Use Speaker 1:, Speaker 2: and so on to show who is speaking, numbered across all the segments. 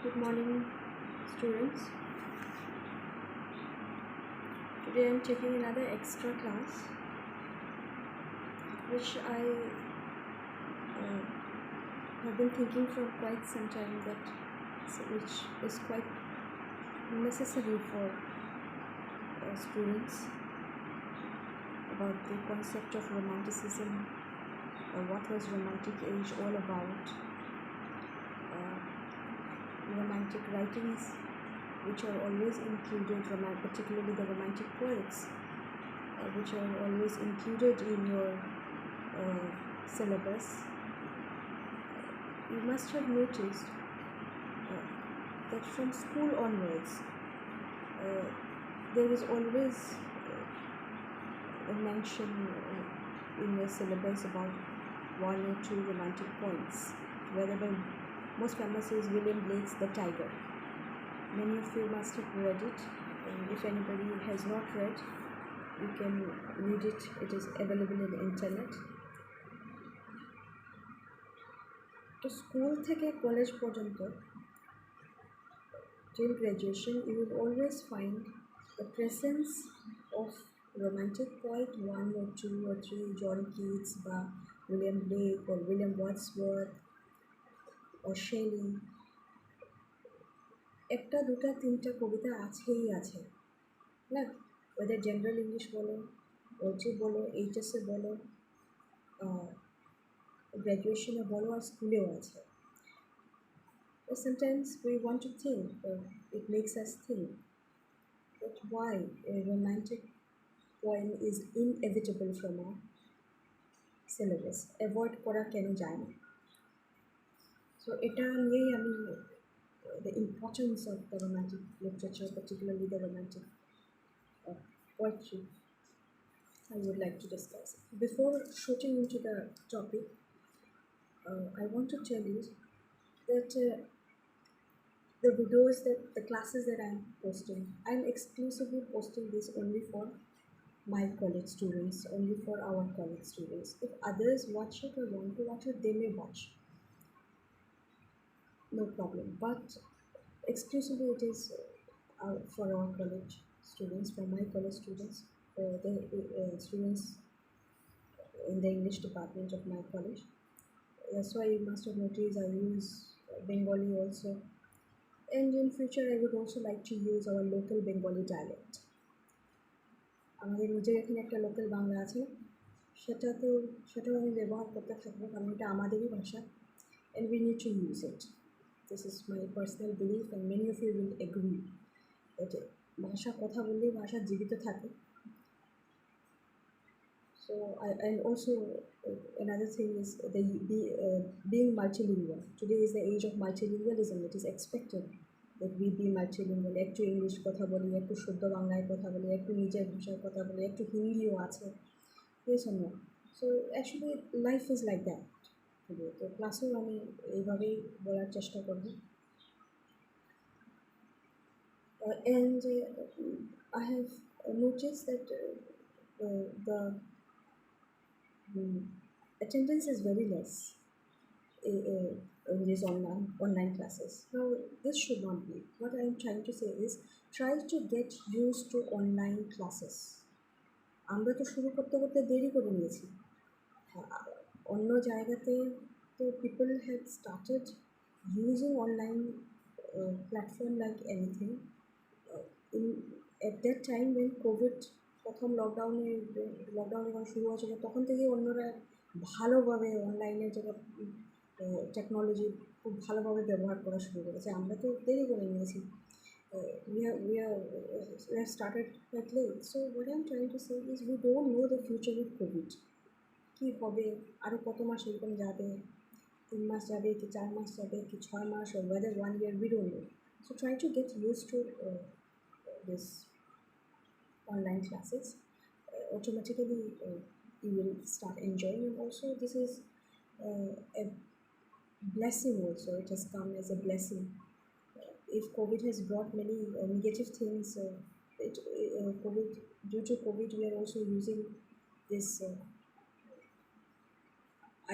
Speaker 1: Good morning, students. Today I am taking another extra class, which I have been thinking for quite some time which is quite necessary for students about the concept of Romanticism, what was Romantic age all about, Romantic writings which are always included, particularly the Romantic poets, which are always included in your syllabus. You must have noticed that from school onwards, there is always a mention in your syllabus about one or two romantic points. Whether the most famous is William Blake's The Tiger. Many of you must have read it, and if anybody has not read, you can read it. It is available in the internet. তো school থেকে college পর্যন্ত till graduation, you will always find the presence of romantic poet, one or two or three, John Keats, বা William Blake or William Wordsworth or Shelley. একটা দুটা তিনটা কবিতা আছেই আছে না, ওদের জেনারেল ইংলিশ বলো, ওজি বলো, এইচএসে বলো, গ্র্যাজুয়েশনে বলো, আর স্কুলেও আছে. Sometimes we want to think, it makes us think that why a romantic poem is inevitable from our syllabus, avoid করা কেন যায় না. So এটা নিয়েই আমি the importance of the romantic literature, particularly the romantic poetry, I would like to discuss. Before shooting into the topic, I want to tell you that the videos, the classes that I'm posting, I'm exclusively posting this only for my college students, only for our college students. If others watch it or want to watch it, they may watch. No problem. But exclusively it is for our college students, for my college students, the students in the English department of my college. That's why you must have noticed I use Bengali also. And in future I would also like to use our local Bengali dialect. আমাদের নিজের এখানে একটা local Bangla আছে, সেটাও আমি ব্যবহার করতে থাকবো, কারণ এটা আমাদেরই ভাষা, and we need to use it. This is my personal belief, and many of you will agree that ভাষা কথা বললেই ভাষা জীবিত থাকে. So and also another thing is being multilingual. Today is the age of multilingualism. It is expected that we be multilingual. একটু English কথা বলি, একটু শুদ্ধ বাংলায় কথা বলি, একটু নিজের ভাষায় কথা বলি, একটু হিন্দিও আছে. Yes or no? So actually life is like that today. তো ক্লাসেও আমি এইভাবেই বলার চেষ্টা করব. And I have noticed that the attendance is very less in these online classes. Now, this should not be. What I am trying to say is, try to get used to online classes. আমরা তো শুরু করতে করতে দেরি করে নিয়েছি. অন্য জায়গাতে তো people had started using online platform like anything. At that time when COVID প্রথম লকডাউনে যখন শুরু হয়েছিল, তখন থেকেই অন্যরা ভালোভাবে অনলাইনে যারা টেকনোলজি খুব ভালোভাবে ব্যবহার করা শুরু করেছে. আমরা তো দেরি করে নিয়েছি. we have started quite late. So what I'm trying to say is, we don't know the future with COVID. কী হবে, আরও কত মাস এরকম যাবে, 3 মাস যাবে কি 4 মাস যাবে কি 6 মাস, or whether 1 year, we don't know. So try to get used to this online classes. Automatically you will start enjoying, and also this is a blessing also. It has come as a blessing. If COVID has brought many negative things, due to COVID we are also using this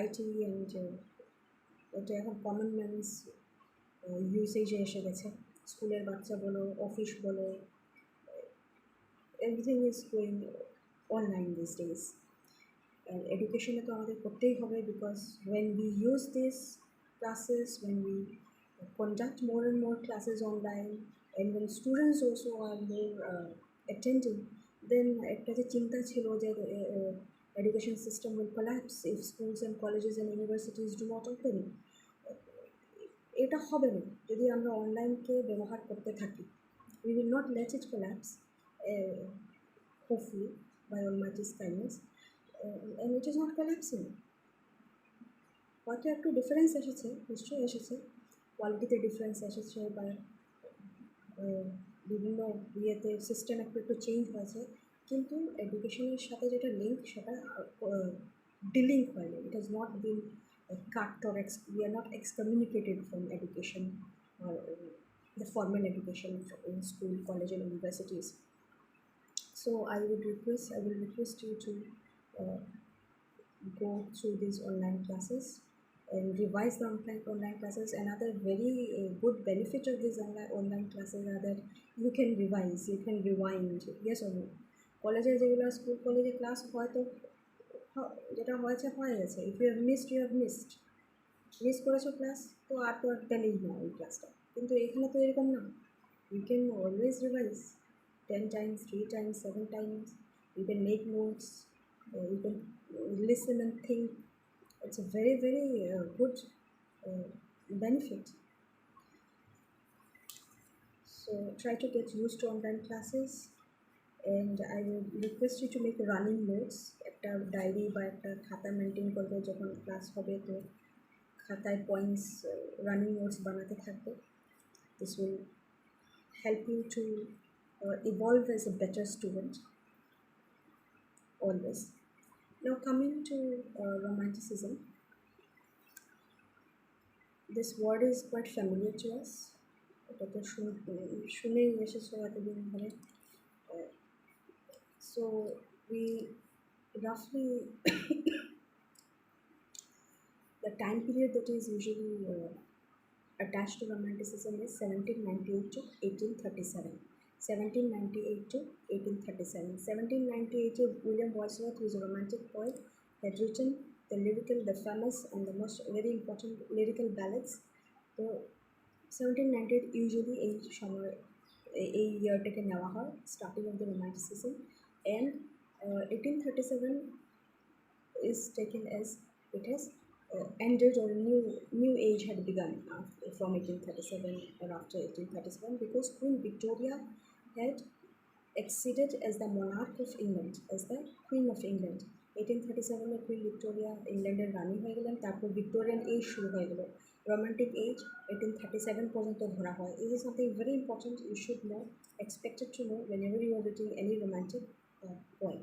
Speaker 1: IT and what I have common man's ইউসেজে এসে গেছে। স্কুলের বাচ্চা বলো, office বলো, everything is going online this days. এডুকেশনে তো আমাদের করতেই হবে, because when we use these classes, when we conduct more and more classes online, and when students also are more attentive, then একটা যে চিন্তা ছিল যে education system will collapse if schools and colleges and universities do not open, এটা হবে না যদি আমরা অনলাইনকে ব্যবহার করতে থাকি। We will not let it collapse, hopefully, by Almighty's kindness. And it is not collapsing. হয়তো একটু ডিফারেন্স এসেছে, নিশ্চয়ই এসেছে, কোয়ালিটিতে ডিফারেন্স এসেছে, বা বিভিন্ন ইয়েতে সিস্টেম একটু একটু চেঞ্জ হয়েছে, কিন্তু এডুকেশনের সাথে যেটা লিঙ্ক সেটা ডিলিঙ্ক হয়নি। It has not been cut or we are not excommunicated from education or the formal education in school, college and universities. So I will request you to go through these online classes and revise the online classes. Another very good benefit of these online classes are that you can revise, you can rewind, yes or no. কলেজে যেগুলো school কলেজে class হয়তো যেটা হয়েছে হয়ে গেছে, if you have missed, you have missed, miss করেছো class তো আর তো আর পেলেই না ওই ক্লাসটা। কিন্তু এখানে তো এরকম না, you can always revise 10 times, 3 times, 7 times. You can make notes, you can listen and think. It's a very, very good benefit. So try to get used to online classes, and I will request you to make running notes. একটা diary বা একটা খাতা maintain করবে, যখন class হবে তো খাতায় points running notes বানাতে থাকবে। This will help you to evolve as a better student always. Now coming to Romanticism, this word is quite familiar to us. এটা তো শুনেই এসেছো এতদিন ধরে। So we roughly the time period that is usually attached to Romanticism is 1798 to 1837. 1798 to 1837. 1798, William Wordsworth, who is a romantic poet, had written the famous and the most very important lyrical ballads. So 1798 usually এই ইয়ারটাকে নেওয়া হয় starting of the Romanticism, and 1837 is taken as it has ended, or new age had begun from 1837 or after 1837, because Queen Victoria had acceded as the monarch of England, as the Queen of England. 1837 Queen Victoria ইংল্যান্ডের রানী হয়ে গেলেন, তারপর Victorian age শুরু হয়ে গেল। Romantic age 1837 পর্যন্ত ধরা হয়। This is something very important you should know, expected to know whenever you are reading any romantic poem.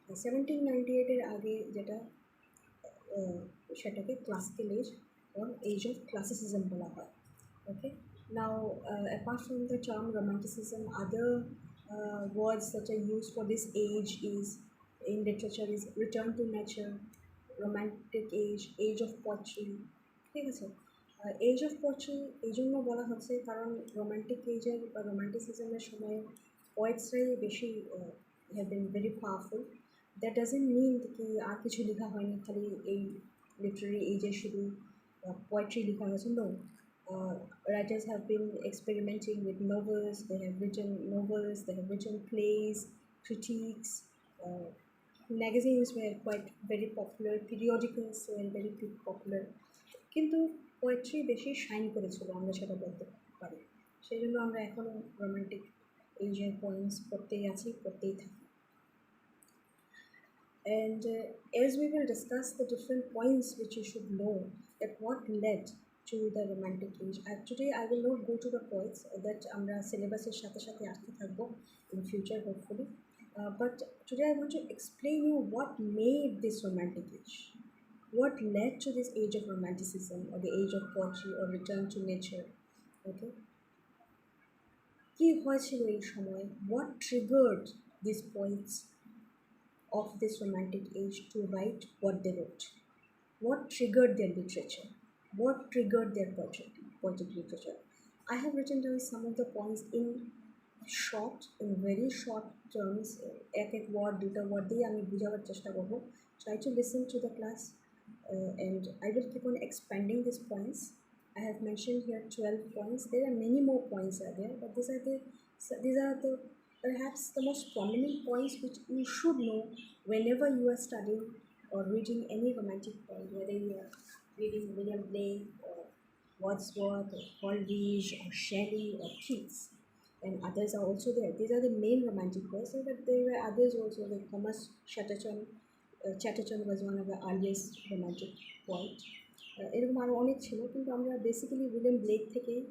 Speaker 1: 1798 এর আগে যেটা সেটাকে classical age or age of classicism বলা হয়। Okay, now apart from the term romanticism, other words that are used for this age is in literature is return to nature, romantic age of poetry, ঠিক আছে। Age of poetry এই জন্য বলা হচ্ছে কারণ romantic এজের বা রোমান্টিসিজমের সময় পোয়েটসরাই বেশি have been very powerful. That doesn't mean কি আর কিছু লেখা হয়নি, খালি এই লিটারারি এজে শুধু পোয়েট্রি লেখা হয়েছে। No, writers have been experimenting with novels, they have written novels, they have written plays, critiques, magazines were quite very popular, periodicals were very popular, কিন্তু পোয়েট্রি বেশি শাইন করেছিল, আমরা সেটা বলতে পারি। সেই জন্য আমরা এখনও রোমান্টিক এজের পয়েন্টস পড়তেই আছি, পড়তেই থাকি। And as we will discuss the different points which you should know that what led to the romantic age, today I will not go to the points that আমরা সিলেবাসের সাথে সাথে আসতে থাকবো in future hopefully, but today I want to explain you what made this romantic age, what led to this age of romanticism or the age of poetry or return to nature. Okay, কি হয়েছিল এই সময়, what triggered these poets of this romantic age to write what they wrote, what triggered their literature, what triggered their poetry. poetic literature. I have written down some of the points in very short terms. এক এক word দুটো word দিয়ে আমি বোঝাবার চেষ্টা করব. Try to listen to the class, and I will keep on expanding these points. I have mentioned here 12 points. There are many more points are there, but these are the perhaps the most prominent points which you should know whenever you are studying or reading any romantic poem, whether you are reading William Blake or Wordsworth or Coleridge or Shelley or Keats, and others are also there. These are the main romantic poets, but there were others also, like Thomas Chatterton. Chatterton was one of the earliest romantic poets. এরকম আরও অনেক ছিল, কিন্তু আমরা basically William Blake থেকেই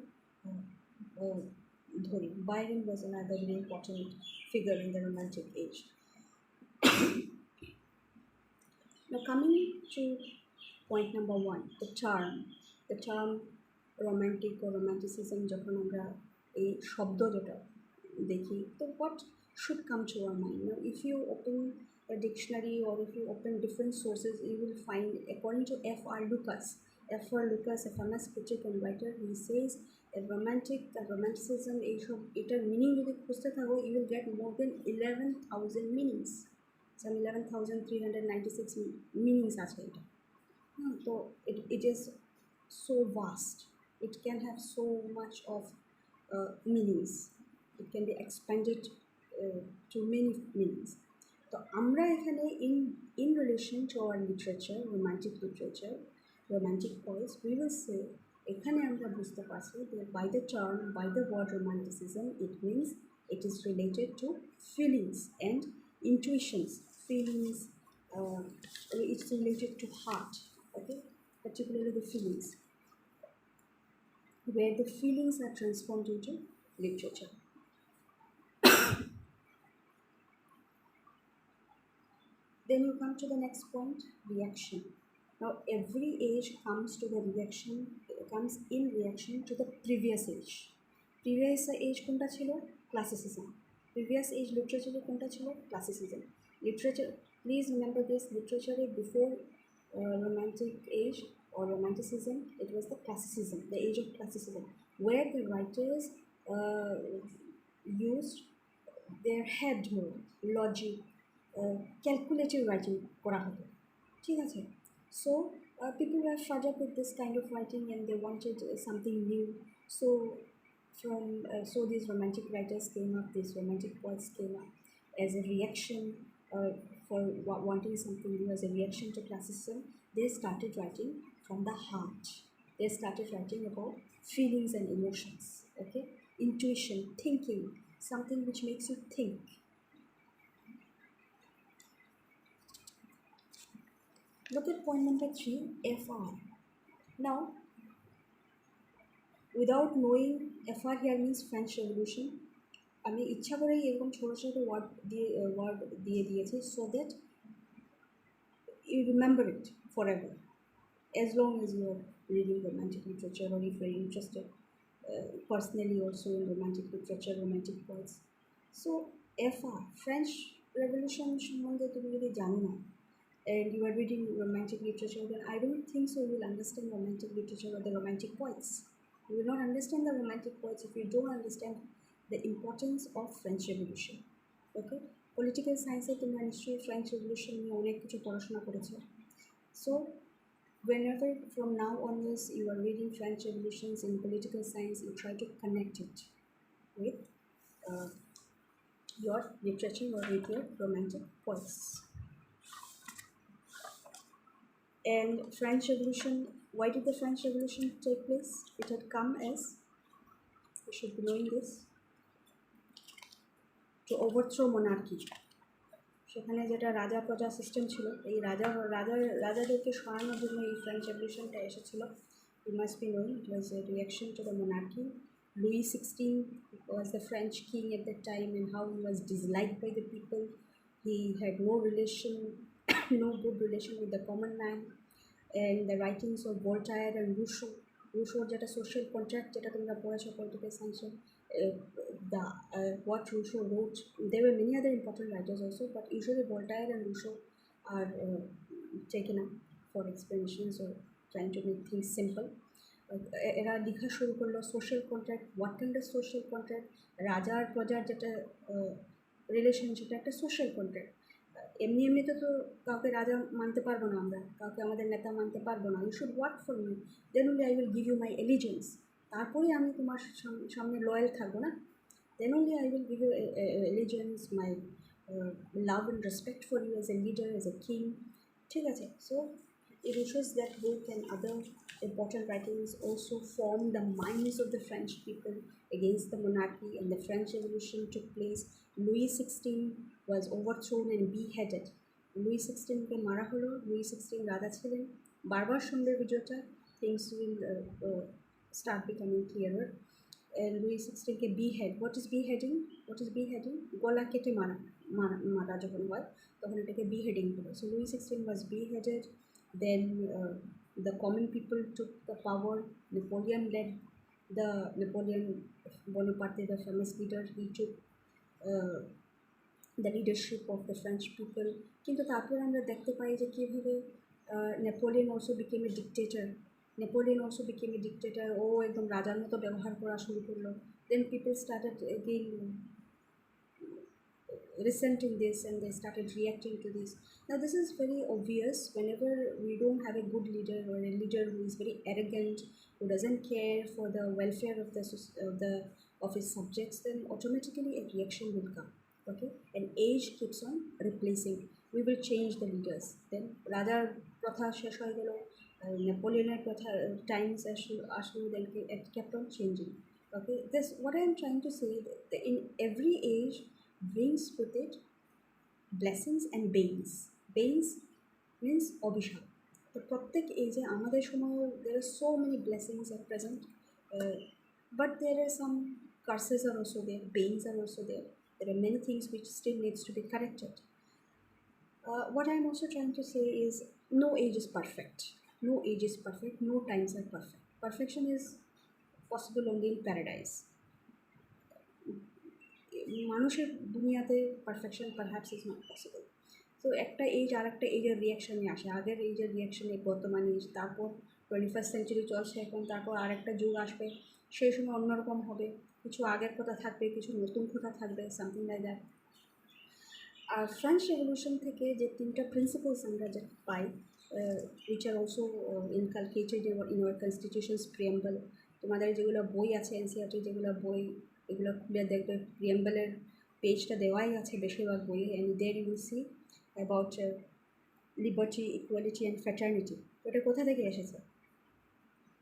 Speaker 1: ধরি. Byron was another very important figure in the romantic age. Now coming to point number 1, the term romantic or romanticism, যখন আমরা এই শব্দ যেটা দেখি, তো what should come to our mind? Now if you open a dictionary or if you open different sources, you will find, according to F.R. Lucas, a famous critic and writer, he says a romanticism, এটার meaning যদি খুঁজতে থাকো, you will get more than 11,000 meanings. Some 11,396 meanings আছে এটা. So it is so vast. It can have so much of meanings. It can be expanded to many meanings. So আমরা এখানে in relation to our literature, romantic poets, we will say এখানে আমরা বুঝতে পারছি that by the word romanticism, it means it is related to feelings and intuitions. It's related to heart, okay, particularly the feelings, where the feelings are transformed into literature. Then you come to the next point, reaction. Now every age comes in reaction to the previous age. Previous age কোনটা ছিল? Classicism. Previous age literature কোনটা ছিল? Classicism. Literature, please remember this, literature before romantic age or romanticism, it was the classicism, the age of classicism, where the writers used their head more, logic, calculative writing করা হতো, ঠিক আছে? So people were fed up with this kind of writing and they wanted something new. So these romantic writers came up, these romantic poets came up as a reaction for wanting something new, as a reaction to classicism. They started writing from the heart. They started writing about feelings and emotions, okay? Intuition, thinking, something which makes you think. Look at point number 3, FR. Now, without knowing, FR here means French Revolution. আমি ইচ্ছা করেই এরকম ছোটো ছোটো word দিয়ে দিয়েছি so that you remember it forever, as long as you are reading romantic literature or if you're interested personally also in romantic literature, romantic poets. So FR, French Revolution সম্বন্ধে তুমি যদি জানো না and you are reading romantic literature, then I don't think so you will understand romantic literature or the romantic poets. You will not understand the romantic poets if you don't understand the importance of French Revolution. Okay, political science তোমরা নিশ্চয়ই French Revolution নিয়ে অনেক কিছু পড়াশোনা করেছো. So whenever from now onwards you are reading French Revolutions in political science, you try to connect it with your literature or with your romantic poets. And French Revolution, why did the French Revolution take place? It had come as, you should be knowing this, to overthrow monarchy. সেখানে যেটা রাজা প্রজা system ছিল, এই রাজাদেরকে সরানোর জন্য এই French রেভলিউশনটা এসেছিল. You must be knowing it was a reaction to the monarchy. Louis XVI was the French king at that time, and how he was disliked by the people. He had no good relation with the common man. And the writings of Voltaire and Rousseau যেটা social contract যেটা তোমরা পড়েছো political science, what Rousseau wrote. There were many other important writers also, but usually Voltaire and Rousseau are taken up for explanations or trying to make things simple. এরা লেখা শুরু করলো social contract. What kind of social contract? রাজার প্রজার যেটা relation, সেটা একটা social contract. এমনি এমনিতে তো কাউকে রাজা মানতে পারবো না, আমরা কাউকে আমাদের নেতা মানতে পারবো না। You should work for me, then only I will give you my allegiance. তারপরে আমি তোমার সামনে লয়াল থাকবো না, then only I will give you allegiance, my love and respect for you as a leader, as a king. ঠিক আছে? So Eruditus, that book and other important writings also formed the minds of the French people against the monarchy, and the French Revolution took place. Louis XVI was overthrown and beheaded. Louis XVI কে মারা হলো। Louis XVI রাজা ছিলেন। বারবার শুনবে ভিডিওটা, things will start becoming clearer. Louis XVI K behead. What is beheading? What is beheading? গলা কেটে মারা যখন হয় তখন এটাকে beheading বলে। So Louis XVI was beheaded. Then the common people took the power. Napoleon led Napoleon Bonaparte, the famous leader, he took the leadership of the French people. কিন্তু তারপর আমরা দেখতে পাই যে কীভাবে Napoleon also became a dictator. Napoleon also became a dictator. ও একদম রাজার মতো ব্যবহার করা শুরু করলো। Then people started again resenting this, and they started reacting to this. Now this is very obvious. Whenever we don't have a good leader, or a leader who is very arrogant, who doesn't care for the welfare of his subjects, then automatically a reaction will come. Okay, and age keeps on replacing. We will change the leaders. Then Rajar Pratha শেষ হয়ে গেল, Napoleon Pratha times আসলো, then it kept on changing. Okay, this what I am trying to say, that in every age brings with it blessings and banes. Banes means অভিশাপ। তো প্রত্যেক এজে আমাদের সময় there are so many blessings at present, but there are some curses are also there, banes are also there. There are many things which still needs to be corrected. What I am also trying to say is no age is perfect. No age is perfect. No times are perfect. Perfection is possible only in paradise. মানুষের দুনিয়াতে perfection perhaps is not possible. তো একটা age আর একটা এজের রিয়াকশানে আসে। আগের এজের রিয়াকশানে বর্তমানে এজ, তারপর 21st সেঞ্চুরি চলছে এখন, তারপর আরেকটা যুগ আসবে, সেই সময় অন্যরকম হবে। কিছু আগের কথা থাকবে, কিছু নতুন কথা থাকবে, সামথিং লাইক দ্যাট। আর ফ্রেঞ্চ রেভলিউশন থেকে যে তিনটা প্রিন্সিপালস আমরা যে পাই, which are also inculcated in our constitution's preamble. তোমাদের যেগুলো বই আছে এনসিইআরটির যেগুলো বই, এগুলো খুলে দেখবে, প্রিয়াম্বলের পেজটা দেওয়াই আছে বেশিরভাগ বইয়ে। And there you will see about liberty, equality and fraternity. এটা কোথা থেকে এসেছে?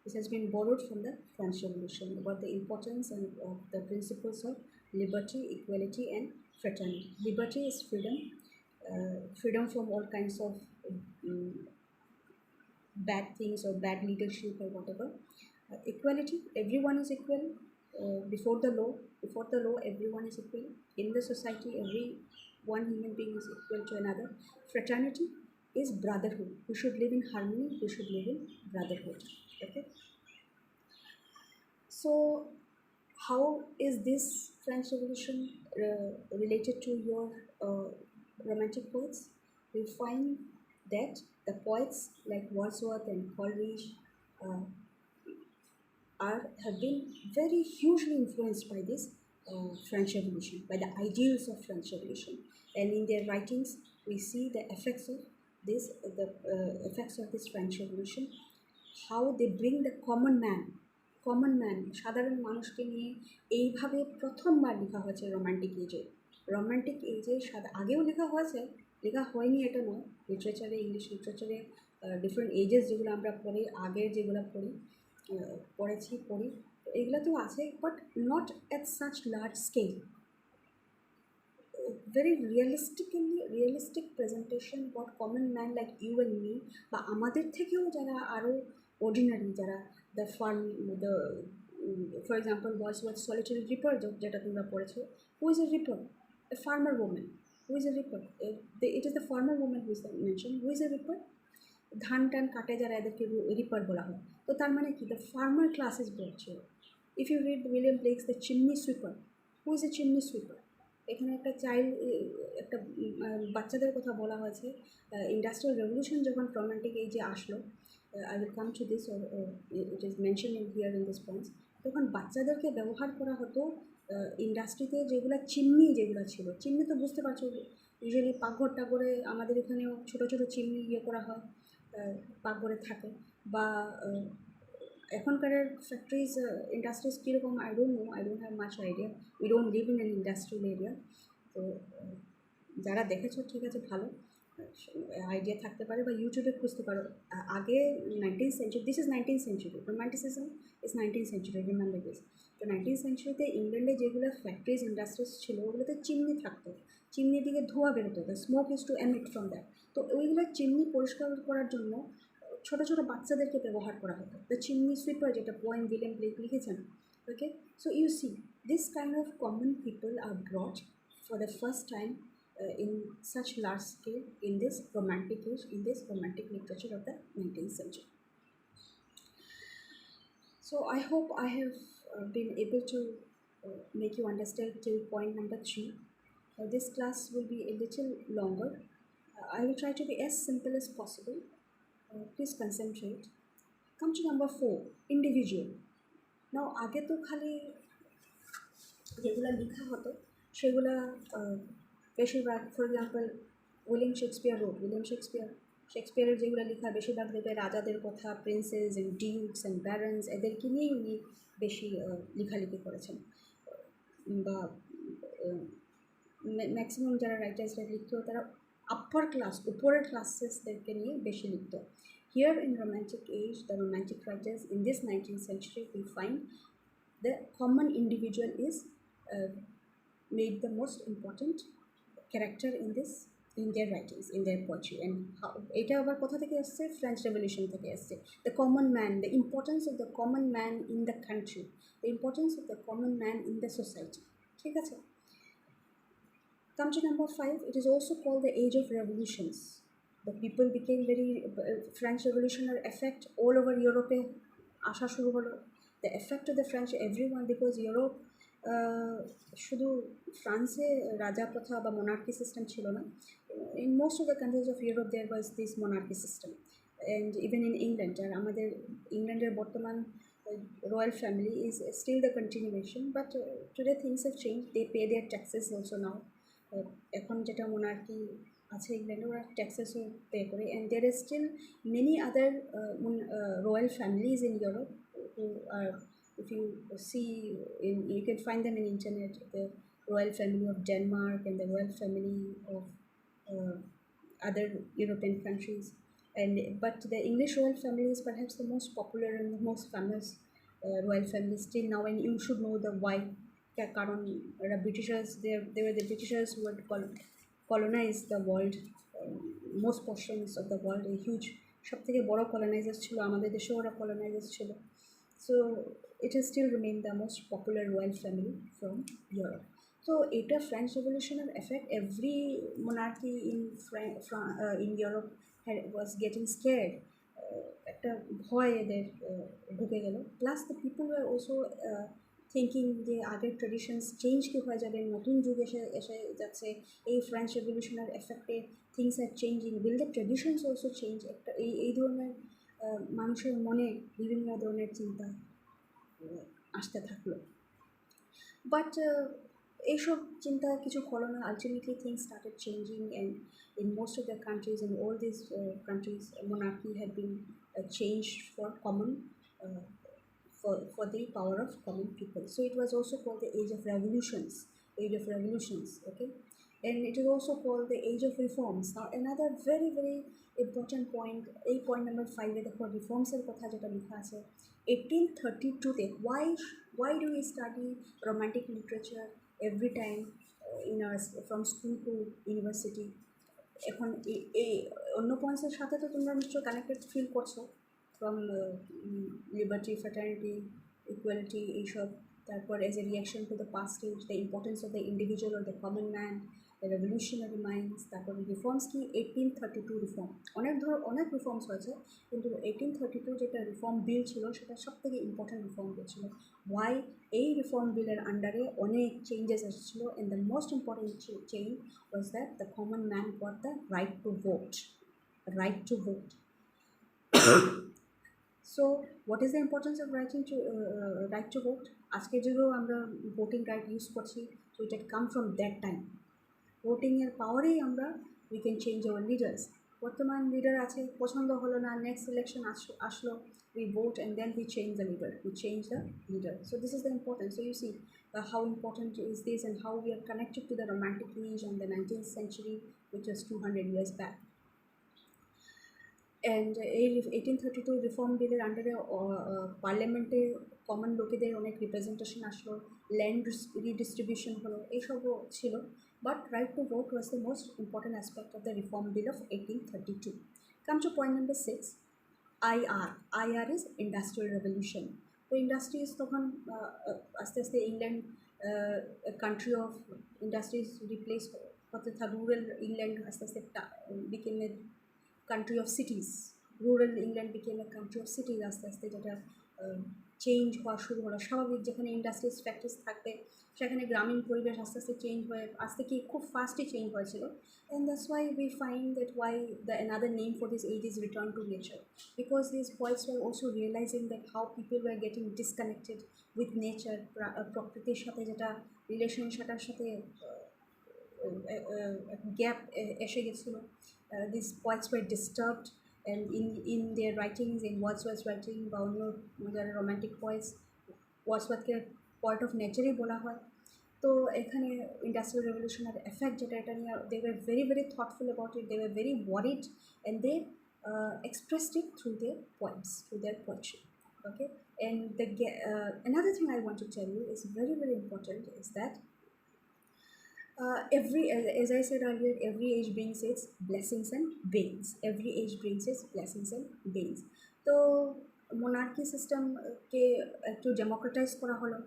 Speaker 1: This has been borrowed from the French Revolution, about the importance and of the principles of liberty, equality and fraternity. Liberty is freedom, freedom from all kinds of bad things or bad leadership or whatever. Equality, everyone is equal before the law. Before the law, everyone is equal. In the society, every one human being is equal to another. Fraternity is brotherhood. We should live in harmony. We should live in brotherhood. Okay. So, how is this French Revolution related to your romantic poets? We find that the poets like Wordsworth and Coleridge have been very hugely influenced by this French Revolution, by the ideals of French Revolution, and in their writings we see the effects of this French Revolution, how they bring the common man, সাধারণ মানুষকে নিয়ে এইভাবে প্রথমবার লেখা হয়েছে romantic এজে। Romantic এজে আগেও লেখা হয়েছে, লেখা হয়নি এটা নয়। লিটারেচারে, ইংলিশ লিটারেচারে ডিফারেন্ট এজেস যেগুলো আমরা পড়ি, আগের যেগুলো পড়ি তো এগুলো তো আছে, but not at such large scale. very realistic presentation about common man like you and me, বা আমাদের থেকেও যারা আরও অর্ডিনারি, যারা for example Wordsworth solitary reaper যেটা তোমরা পড়েছো, who is a reaper? A farmer woman. Who is a reaper? It is the farmer woman who is mentioned. Who is a reaper? ধান টান কাটে যারা, এদেরকে রিপার বলা হয়। তো তার মানে কি, the farmer class is brought here. If you read William Blake's The Chimney Sweeper, who is a chimney sweeper? এখানে একটা বাচ্চাদের কথা বলা হয়েছে। ইন্ডাস্ট্রিয়াল রেভলিউশন যখন রোমান্টিক এজে আসলো, I will come to this, or it is mentioned in here in this points. তখন বাচ্চাদেরকে ব্যবহার করা হতো ইন্ডাস্ট্রিতে যেগুলো যেগুলো ছিল, চিমনি তো বুঝতে পারছো, ইউজুয়ালি পাকঘর টাকঘরে আমাদের এখানেও ছোটো ছোটো চিমনি ইয়ে করা হয়, পাকঘরে থাকে, বা এখনকার ফ্যাক্টরিজ ইন্ডাস্ট্রিজ কীরকম I don't have much idea, we don't live in an industrial area. তো যারা দেখেছো ঠিক আছে, ভালো আইডিয়া থাকতে পারে, বা ইউটিউবে খুঁজতে পারো। আগে 19th century, this is 19th century, romanticism is 19th century, remember this. তো 19th সেঞ্চুরিতে ইংল্যান্ডে যেগুলো ফ্যাক্টরিজ ইন্ডাস্ট্রিজ ছিল ওগুলোতে চিমনি থাকতো, চিমনির দিকে ধোঁয়া বেরোতো, the smoke is to emit from that. তো ওইগুলো চিমনি পরিষ্কার করার জন্য ছোটো ছোটো বাচ্চাদেরকে ব্যবহার করা হতো, দ্য চিমনি সুইপার, যেটা পোয়েম উইলিয়াম ব্লেক লিখেছেন। Okay, so you see this kind of common people are brought for the first time in such large scale in this romantic age, in this romantic literature of the 19th century. So I hope I have been able to make you understand till point number 3. This class will be a little longer. I will try to be as simple as possible. Please concentrate. Come to number 4, individual. Now আগে তো খালি যেগুলো লেখা হতো সেগুলা বেশিরভাগ, for example William শেক্সপিয়ারের যেগুলো লেখা বেশিরভাগ দেখবে রাজাদের কথা, princess and Duke's and barons, এদেরকে নিয়েই উনি বেশি লেখালেখি করেছেন, বা ম্যাক্সিমাম যারা রাইটার্সরা লিখত তারা আপার ক্লাস, উপরের ক্লাসেসদেরকে নিয়ে বেশি লিখত। Here in romantic age, the romantic writers in this 19th century, we find the common individual is made the most important character in their writings, in their poetry. And how এটা আবার কোথা থেকে আসছে? ফ্রেঞ্চ রেভলিউশন থেকে আসছে। The common man, the importance of the common man in the country, the importance of the common man in the society. ঠিক আছে, come to number 5. It is also called the age of revolutions. The people became very French revolutionary effect all over Europe আসা শুরু হলো। The effect of the French, everyone, because Europe শুধু ফ্রান্সে রাজা প্রথা বা monarchy system ছিল না, in most of the countries of Europe there was this monarchy system, and even in England, আর আমাদের ইংল্যান্ডের বর্তমান royal family is still the continuation, but today things have changed. They pay their taxes also now. এখন যেটা monarchy আছে ইংল্যান্ডে, ওরা ট্যাক্সেসও pay করে, and there is still many other royal families in Europe who are, if you see, you can find them in internet, the royal family of Denmark and the royal family of other European countries, but the English royal family is perhaps the most popular and the most famous royal family still now, and you should know the why. কারণ Britishers, they were the Britishers who had colonized the world, most portions of the world, a huge, সব থেকে বড় colonizers ছিল, আমাদের দেশেও ওরা colonizers ছিল। So it has still remained the most popular royal family from Europe. So এটা French Revolutionary effect, every monarchy in Europe was getting scared, একটা ভয় এদের ঢুকে গেল। Plus the people were also thinking যে আগের ট্রেডিশনস চেঞ্জ কি হয়ে যাবে, নতুন যুগ এসে যাচ্ছে, এই ফ্রেঞ্চ রেভলিউশনারি এফেক্টে things are changing, will the traditions also change, একটা এই ধরনের মানুষের মনে বিভিন্ন ধরনের চিন্তা আসতে থাকলো। বাট এইসব চিন্তা কিছু হলো না, ultimately things started changing, and in most of the countries, in all these countries, monarchy had been changed for common, for the power of common people. So it was also called the age of revolutions, okay, and it is also called the age of reforms. Now another very very important point, point number 5 এ দেখো reforms এর কথা যেটা লেখা আছে 1832 তে। why do we study romantic literature every time in our from school to university? এখন এই অন্য পয়েন্টসের সাথে তো তোমরা নিশ্চয় কানেক্টেড ফিল করছো, ফ্রম লিবার্টি, ফ্র্যাটার্নিটি, ইকুয়ালিটি, এইসব, তারপর age a reaction to the past age, the importance of the individual or the common man, the revolutionary minds. তারপর রিফর্মস কি 1832 রিফর্ম, অনেক রিফর্মস হয়েছে, কিন্তু 1832 যেটা রিফর্ম বিল ছিল সেটা সব থেকে ইম্পর্টেন্ট রিফর্ম বিল ছিল। ওয়াই? এই রিফর্ম বিলের আন্ডারে অনেক চেঞ্জেস এসেছিলো, and the most important change was that the common man got the right to vote, So what is the importance of writing to right to vote? আজকে যুগেও আমরা voting right use করছি, so it had come from that time. ভোটিংয়ের পাওয়ারেই আমরা we can change our leaders. বর্তমান leader আছে, পছন্দ হলো না, নেক্সট ইলেকশন আসলো, we vote and then we change the leader, so this is the importance. So you see how important is this and how we are connected to the romantic age and the 19th century, which was 200 years back. And এই 1832 reform বিলের আন্ডারে পার্লামেন্টে common লোকেদের অনেক representation আসলো, land redistribution হলো, এইসবও ছিল। But right to vote was the most important aspect of the reform bill of 1832. Come to point number 6, IR is industrial revolution. তো ইন্ডাস্ট্রিজ তখন আস্তে আস্তে England country of industries replace হতে থাকে, রুরাল ইংল্যান্ড আস্তে আস্তে became a country of cities. Rural England became a country of cities আস্তে আস্তে, যেটা চেঞ্জ হওয়া শুরু হলো। স্বাভাবিক, যেখানে ইন্ডাস্ট্রিজ ফ্যাক্টরিজ থাকবে সেখানে গ্রামীণ পরিবেশ আস্তে আস্তে চেঞ্জ হয়ে আস্তে কি খুব ফাস্টই চেঞ্জ হয়েছিল। And that's why we find that why the another name for this age is return to nature, because this poets were also realizing that how people were getting disconnected with nature, প্রকৃতির সাথে যেটা relation সেটার সাথে gap এসে গেছিলো। These poets were disturbed, and in their writings, in Wordsworth's writing বা অন্য যারা রোম্যান্টিক poets, ওয়ার্ডসওয়ার্থকে পয়েট অফ নেচারই বলা হয়। তো এখানে ইন্ডাস্ট্রিয়াল রেভলিউশনের এফেক্ট যেটা, এটা নিয়ে they were very very thoughtful about it, they were very worried, and they expressed it through their poems, through their poetry. Okay, and another thing I want to tell you is very very important, is that as I said earlier, every age brings its blessings and bales. Every age brings its blessings and bales. তো monarchy সিস্টেমকে একটু democratise করা হলো,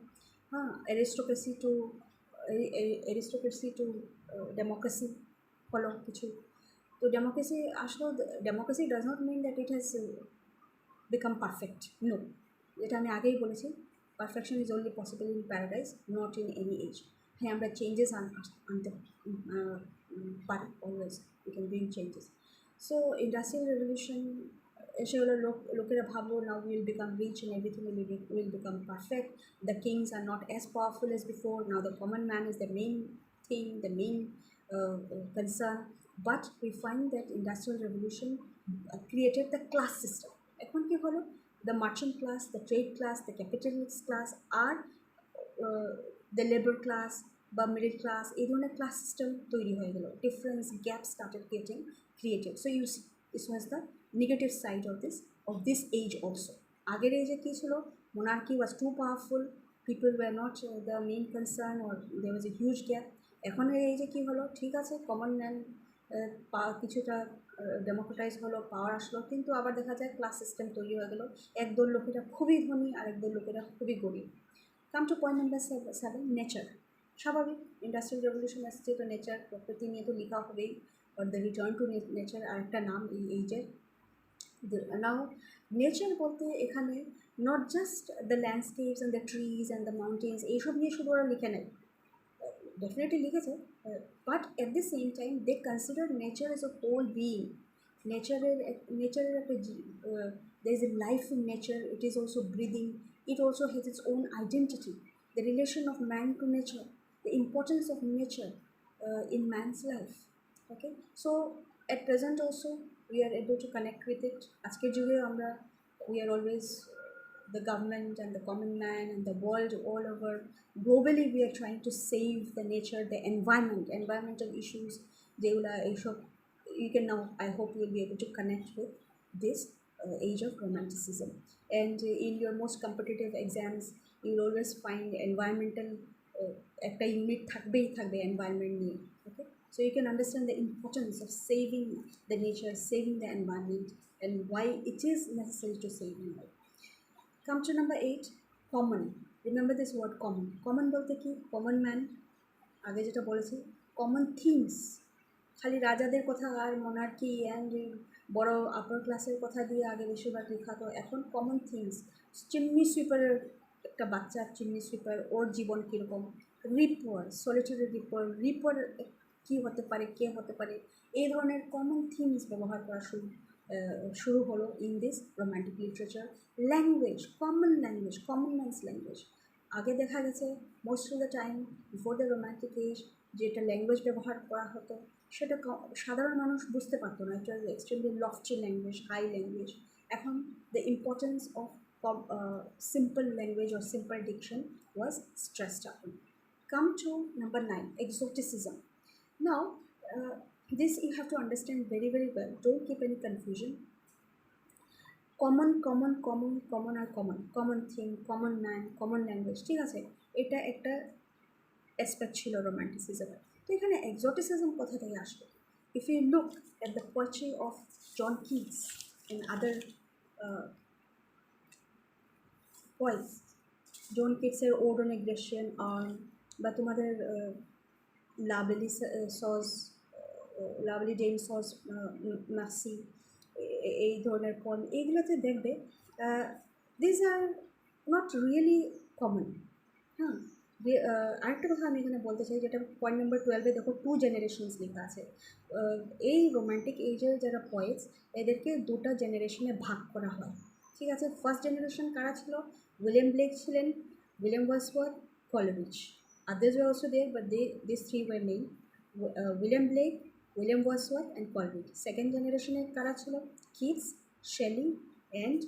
Speaker 1: হ্যাঁ, aristocracy two democracy হলো কিছু। তো democracy আসলে, democracy does not mean that it has become perfect, no. যেটা আমি আগেই বলেছি, perfection is only possible in paradise, not in any age. হ্যাঁ, আমরা চেঞ্জেস আনতে পারি, always we can bring changes. So industrial revolution এসে হলো, লোকেরা ভাবলো now will become rich and everything will become perfect, the kings are not as powerful as before, now the common man is the main thing, the main concern. But we find that industrial revolution created the class system. এখন কি হলো, the merchant class, the trade class, the capitalist class আর the labour class বা middle class, এই ধরনের class system তৈরি হয়ে গেল। Difference gap started getting created. So you see, this was the negative side of this age also. আগের এজে কী ছিল, monarchy was too powerful, people were not the main concern, or there was a huge gap. এখনের এজে কী হলো, ঠিক আছে, common man কিছুটা democratise হলো, পাওয়ার আসলো, কিন্তু আবার দেখা যায় ক্লাস সিস্টেম তৈরি হয়ে গেলো। একদল লোকেরা খুবই ধনী আর একদল লোকেরা খুবই গরিব। Come to point number 7, nature. স্বাভাবিক, ইন্ডাস্ট্রিয়াল রেভলিউশন আসছে, তো নেচার, প্রকৃতি নিয়ে তো লেখা হবেই, but the return to nature আরেকটা নাম এই এইজের। নাও নেচার বলতে এখানে not just the landscapes and the trees and the mountains, এইসব নিয়ে শুধু ওরা লিখে নেয়, ডেফিনেটলি লিখেছে, but at the same time they consider nature as a whole being. নেচারের একটা there is a life in nature, it is also breathing, it also has its own identity, the relation of man to nature, the importance of nature in man's life. Okay, so at present also we are able to connect with it. আজকের যুগে আমরা, we are always, the government and the common man and the world all over, globally we are trying to save the nature, the environmental issues, যেগুলা এইসব you can now, I hope you will be able to connect with this age of romanticism. And in your most competitive exams you will always find environmental একটা unit থাকবেই থাকবে environment নিয়ে। Okay, so you can understand the importance of saving the nature, saving the environment, and why it is necessary to save it. Come to number 8, common. Remember this word common. Common বলতে কি, common man, আগে যেটা বলেছি, common themes, খালি রাজাদের কথা আর monarchy and বড় আপার ক্লাসের কথা দিয়ে আগে বেশিরভাগ লেখা। তো এখন কমন থিংস, চিমনি সুইপারের একটা বাচ্চা, চিমনি সুইপার, ওর জীবন কীরকম, রিপার, সলিটারি রিপার কী হতে পারে, কে হতে পারে, এই ধরনের কমন থিংস ব্যবহার করা শুরু শুরু হলো in this romantic literature. Language, common man's language. আগে দেখা গেছে most of the time before the romantic age যেটা ল্যাঙ্গুয়েজ ব্যবহার করা হতো সেটা সাধারণ মানুষ বুঝতে পারতো না, এটা extremely lofty language, high language. এখন the importance of simple language or simple diction was stressed upon. Come to number 9, exoticism. Now, this you have to understand very well. Don't keep any confusion. Common আর common thing, common man, common language, ঠিক আছে, এটা একটা aspect ছিল রোম্যান্টিসিজমের। তো এখানে এক্সোটিসিজম কোথা থেকে আসবে? If you look at the poetry of John Keats and other poets, John কিটসের ওড অন এগ্রেশন বা তোমাদের লাভলি ডেম সজ মাসি, এই ধরনের পয়েম, এইগুলোতে দেখবে this are not really common. হ্যাঁ, আরেকটা কথা আমি এখানে বলতে চাই, যেটা পয়েন্ট নাম্বার 12-এ দেখো 2 জেনারেশনস লেখা আছে। এই রোম্যান্টিক এজের যারা পয়েটস এদেরকে 2টা জেনারেশনে ভাগ করা হয়, ঠিক আছে। ফার্স্ট জেনারেশন কারা ছিল? উইলিয়াম ব্লেক ছিলেন, William Wordsworth, Coleridge. Others were also there, but these 3 were named: William Blake, William Wordsworth, and Coleridge. Second generation কারা ছিল? Keats, Shelley, and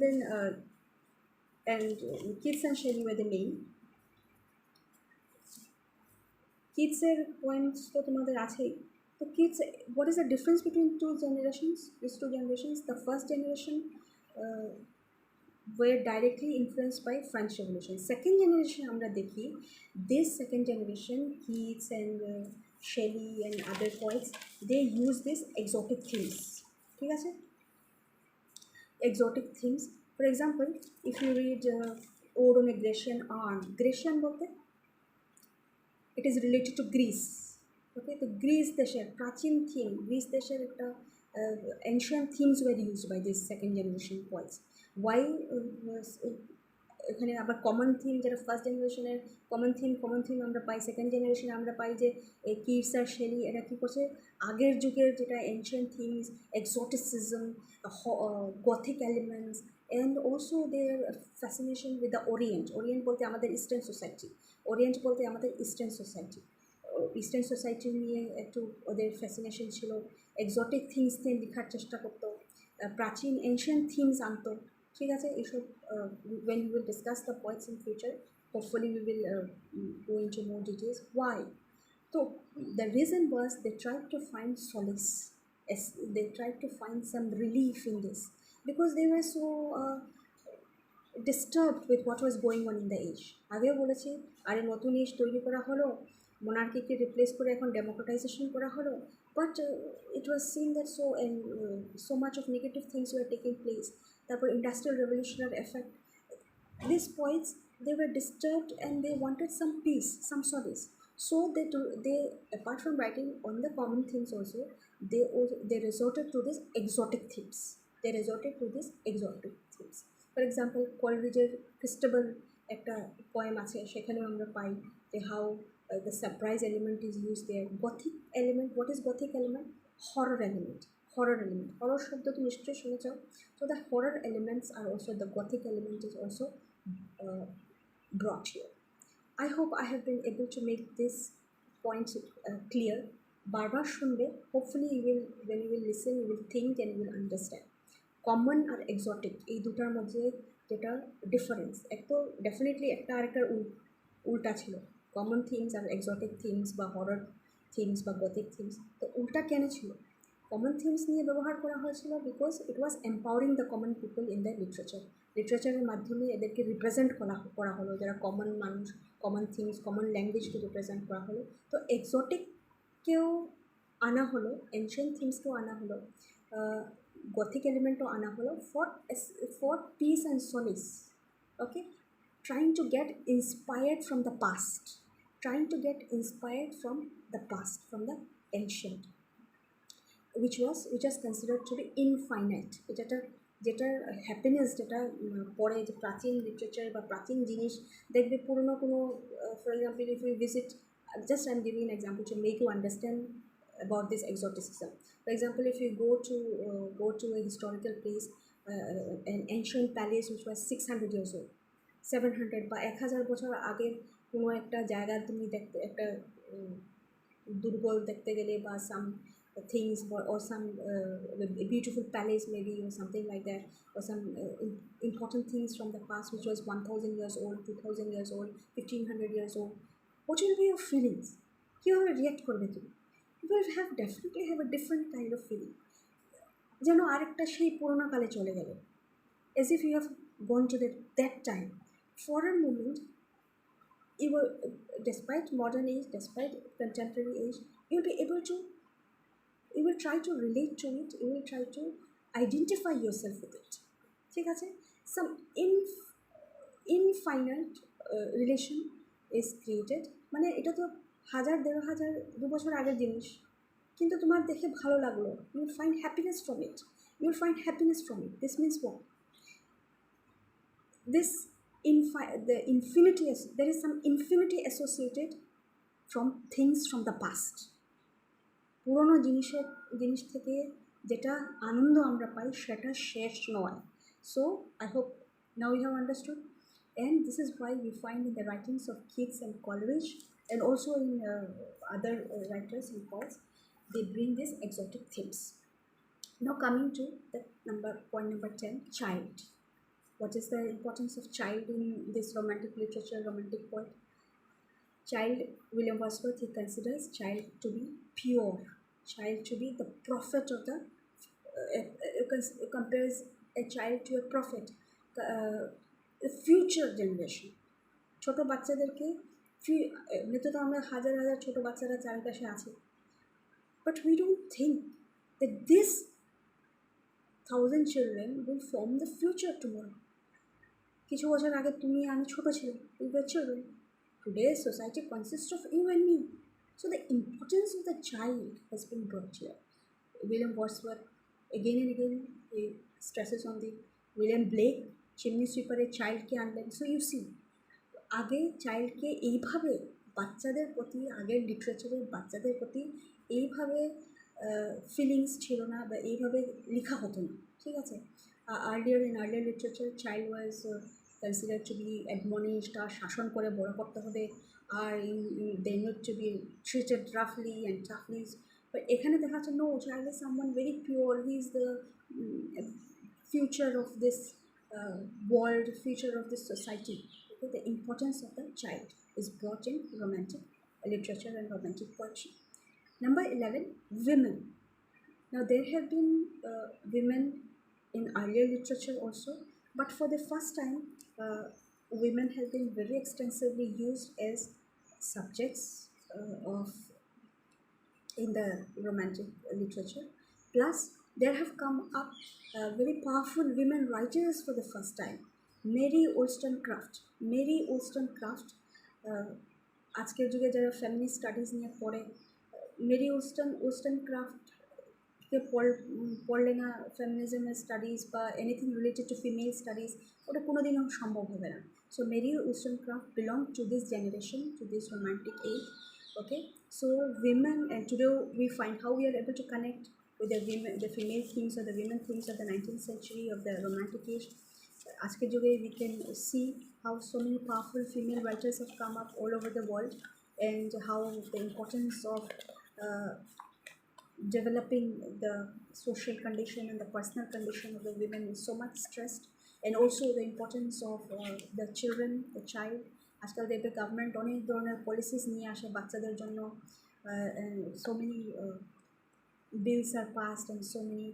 Speaker 1: then Keats and Shelley were the main. Keatsের poems তো তোমাদের আছেই। তো Keats, what is the difference between these two generations? The first generation were directly influenced by French Revolution. Second generation আমরা দেখি, this second generation, Keats and Shelley and other poets, they use this exotic themes, ঠিক আছে, exotic themes. For example, if you read Ode on a Grecian Urn, Grecian বলতে it is related to Greece, okay? তো Greece দেশের প্রাচীন theme, Greece দেশের একটা ancient themes were used by this second generation poets. Why এখানে আবার common theme, যেটা first জেনারেশনের কমন থিম আমরা পাই, সেকেন্ড জেনারেশনে আমরা পাই যে কিটস আর শেলি এরা কী করছে, আগের যুগের যেটা ancient themes, exoticism, gothic elements, and also their fascination with the orient বলতে আমাদের ইস্টার্ন সোসাইটি নিয়ে একটু ওদের ফ্যাসিনেশন ছিল। এক্সোটিক থিংস নিয়ে লেখার চেষ্টা করতো, প্রাচীন এনশিয়েন্ট থিমস আনতো, ঠিক আছে। এইসব when we will discuss the poets in future, hopefully we will go into more details. Why? So the reason was they tried to find solace, they tried to find some relief in this, because they were so disturbed with what was going on in the age. আগেও বলেছি, আরে নতুন age তৈরি করা হলো, মোনার্কিকে replace করে এখন democratisation করা হলো, but it was seen that so much of negative things were taking place. তারপর ইন্ডাস্ট্রিয়াল রেভলিউশনের effect, these poets, they were disturbed and they wanted some peace, some solace. So they apart from writing on the common themes also, they resorted to these exotic themes. For example, Coleridge's Christabel একটা poem আছে, সেখানেও আমরা পাই যে how the surprise element is used there. Gothic element, what is Gothic element? Horror element. Horror শব্দ তো নিশ্চয়ই শুনেছ। So the horror elements are also, the Gothic element is also brought here. I hope I have been able to make this point clear. বারবার শুনবে, hopefully when you will listen, you will think and you will understand. Common আর exotic এই দুটার মধ্যে যেটা difference, এক তো definitely একটা আরেকটার উল্টা ছিল, কমন থিমস আর এক্সোটিক থিমস বা হরর থিমস বা গথিক থিমস। তো উল্টা কেন ছিল? কমন থিমস নিয়ে ব্যবহার করা হয়েছিল because it was empowering the common people in the লিটারেচারের মাধ্যমে এদেরকে রিপ্রেজেন্ট করা হলো, যারা কমন মানুষ, কমন থিমস, কমন ল্যাঙ্গুয়েজকে রিপ্রেজেন্ট করা হলো। তো এক্সোটিককেও আনা হলো, এনশিয়েন্ট থিমসকেও আনা হলো, গথিক এলিমেন্টও আনা হলো for peace and solace, okay? Trying to get inspired from the past, from the ancient, which was considered to be infinite. যেটার হ্যাপিনেস, যেটা পরে যে প্রাচীন লিটারেচার বা প্রাচীন জিনিস দেখবে, পুরনো কোনো, for example if you visit just I'm giving an example to make you understand about this exoticism. For example, if you go to a historical place, an ancient palace which was 600 years old, 700 বা 1000 বছর আগের কোনো একটা জায়গা তুমি দেখতে একটা দুর্বল দেখতে গেলে বা some things or some beautiful palace maybe or something like that, or some important things from the past which was 1000 years old, 2000 years old, 1500 years old, what will be your feelings? কীভাবে react করবে তুমি? You will have definitely have a different kind of feeling, যেন আরেকটা সেই পুরোনো কালে চলে গেল, as if you have gone to that time. For a moment you will, despite modern age, despite contemporary age, you'll be able to, you will try to relate to it, you will try to identify yourself with it. ঠিক আছে? Some infinite relation is created, মানে এটা তো 1000, 1500, 2 বছর আগের জিনিস, কিন্তু তোমার দেখে ভালো লাগলো, you will find happiness from it, you will find happiness from it. This means what? This the infinity, there is some infinity associated from things from the past. পুরনো জিনিস থেকে যেটা আনন্দ আমরা পাই সেটা শেষ নয়. So I hope now you have understood, and this is why we find in the writings of Keats and Coleridge, and also in other writers and poets, they bring these exotic themes. Now coming to the point number 10, child. What is the importance of child in this romantic literature, romantic poet? Child, William Wordsworth, he considers child to be pure, child to be the prophet of the, compares a child to a prophet, the future generation. ছোটো বাচ্চাদেরকে এমনিতে তো আমরা হাজার হাজার ছোটো বাচ্চারা চারিপাশে আছে, but we don't think that this 1000 children will form the future tomorrow. কিছু বছর আগে তুমি আমি ছোটো ছিলাম, we were children. Today society consists of you and me. So the importance of the child has been brought here. William Wordsworth again and again he stresses on the William Blake chimney sweeper child ke আনলেন. So you see, আগে চাইল্ডকে এইভাবে বাচ্চাদের প্রতি, আগের লিটারেচারের বাচ্চাদের প্রতি এইভাবে feelings ছিল না বা এইভাবে লেখা হতো না. ঠিক আছে? Earlier in earlier literature, child was considered to be admonished, আর শাসন করে বড় করতে হবে, আর they need to be treated roughly and toughly. But এখানে দেখা যাচ্ছে no, child is someone very pure, he is the future of this world, future of this society. Okay? The importance of the child is brought in romantic literature and romantic poetry. Number 11, women. Now there have been women in earlier literature also, but for the first time women have been very extensively used as subjects of in the romantic literature. Plus there have come up very powerful women writers for the first time. Mary Wollstonecraft, আজকের যুগে যারা feminist studies নিয়ে পড়ে, Mary ওলস্টনক্রাফটকে পড়লে না ফেমিনিজমের studies বা anything related to female studies ওটা কোনো দিনও সম্ভব হবে না. So Mary Wollstonecraft belong to this generation, to this romantic age. Okay, so women, and today we find how we are able to connect with the women, the female themes or the women themes of the 19th century of the romantic age. আজকের যুগে we can see how so many powerful female writers have come up all over the world, and how the importance of developing the social condition and the personal condition of the women is so much stressed, and also the importance of the children, the child. আজকাল দেখবে government অনেক ধরনের policies নিয়ে আসে বাচ্চাদের জন্য, so many bills are passed and so many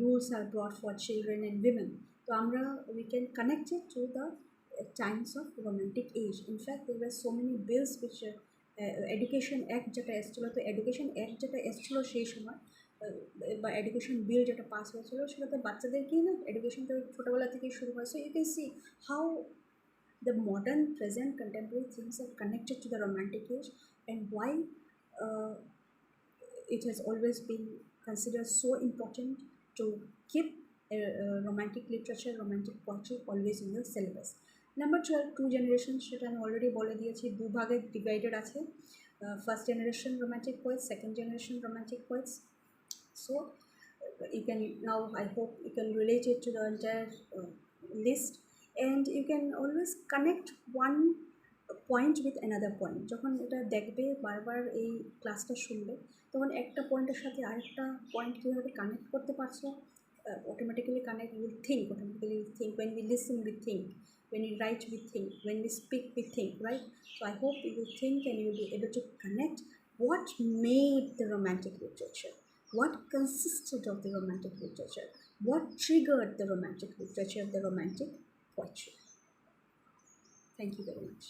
Speaker 1: rules are brought for children and women. তো আমরা we can connect it to the times of romantic age. In fact, there were so many bills which education act যেটা এসেছিলো, তো education act যেটা এসেছিলো সেই সময় বা এডুকেশন বিল যেটা পাস হয়েছিলো সেটাতে বাচ্চাদেরকেই না এডুকেশন তো ছোটোবেলা থেকেই শুরু হয়. So you can see how the modern, present, contemporary things are connected to the romantic age, and why it has always been considered so important to keep romantic literature, romantic poetry always in the syllabus. Number 12 two generation, সেটা আমি already বলে দিয়েছি, দুভাগে divided আছে, first generation romantic poets, second generation romantic poets. So you can now, I hope you can relate it to the entire list, and you can always connect one point with another point. যখন এটা দেখবে বারবার এই ক্লাসটা শুনবে, তখন একটা পয়েন্টের সাথে আরেকটা পয়েন্ট কীভাবে কানেক্ট করতে পারছো, automatically connect, you will think, automatically you think. When we listen, we think. When we write, we think. When we speak, we think, right? So I hope you will think and you will be able to connect what made the romantic literature, what consisted of the romantic literature, what triggered the romantic literature, the romantic poetry. Thank you very much.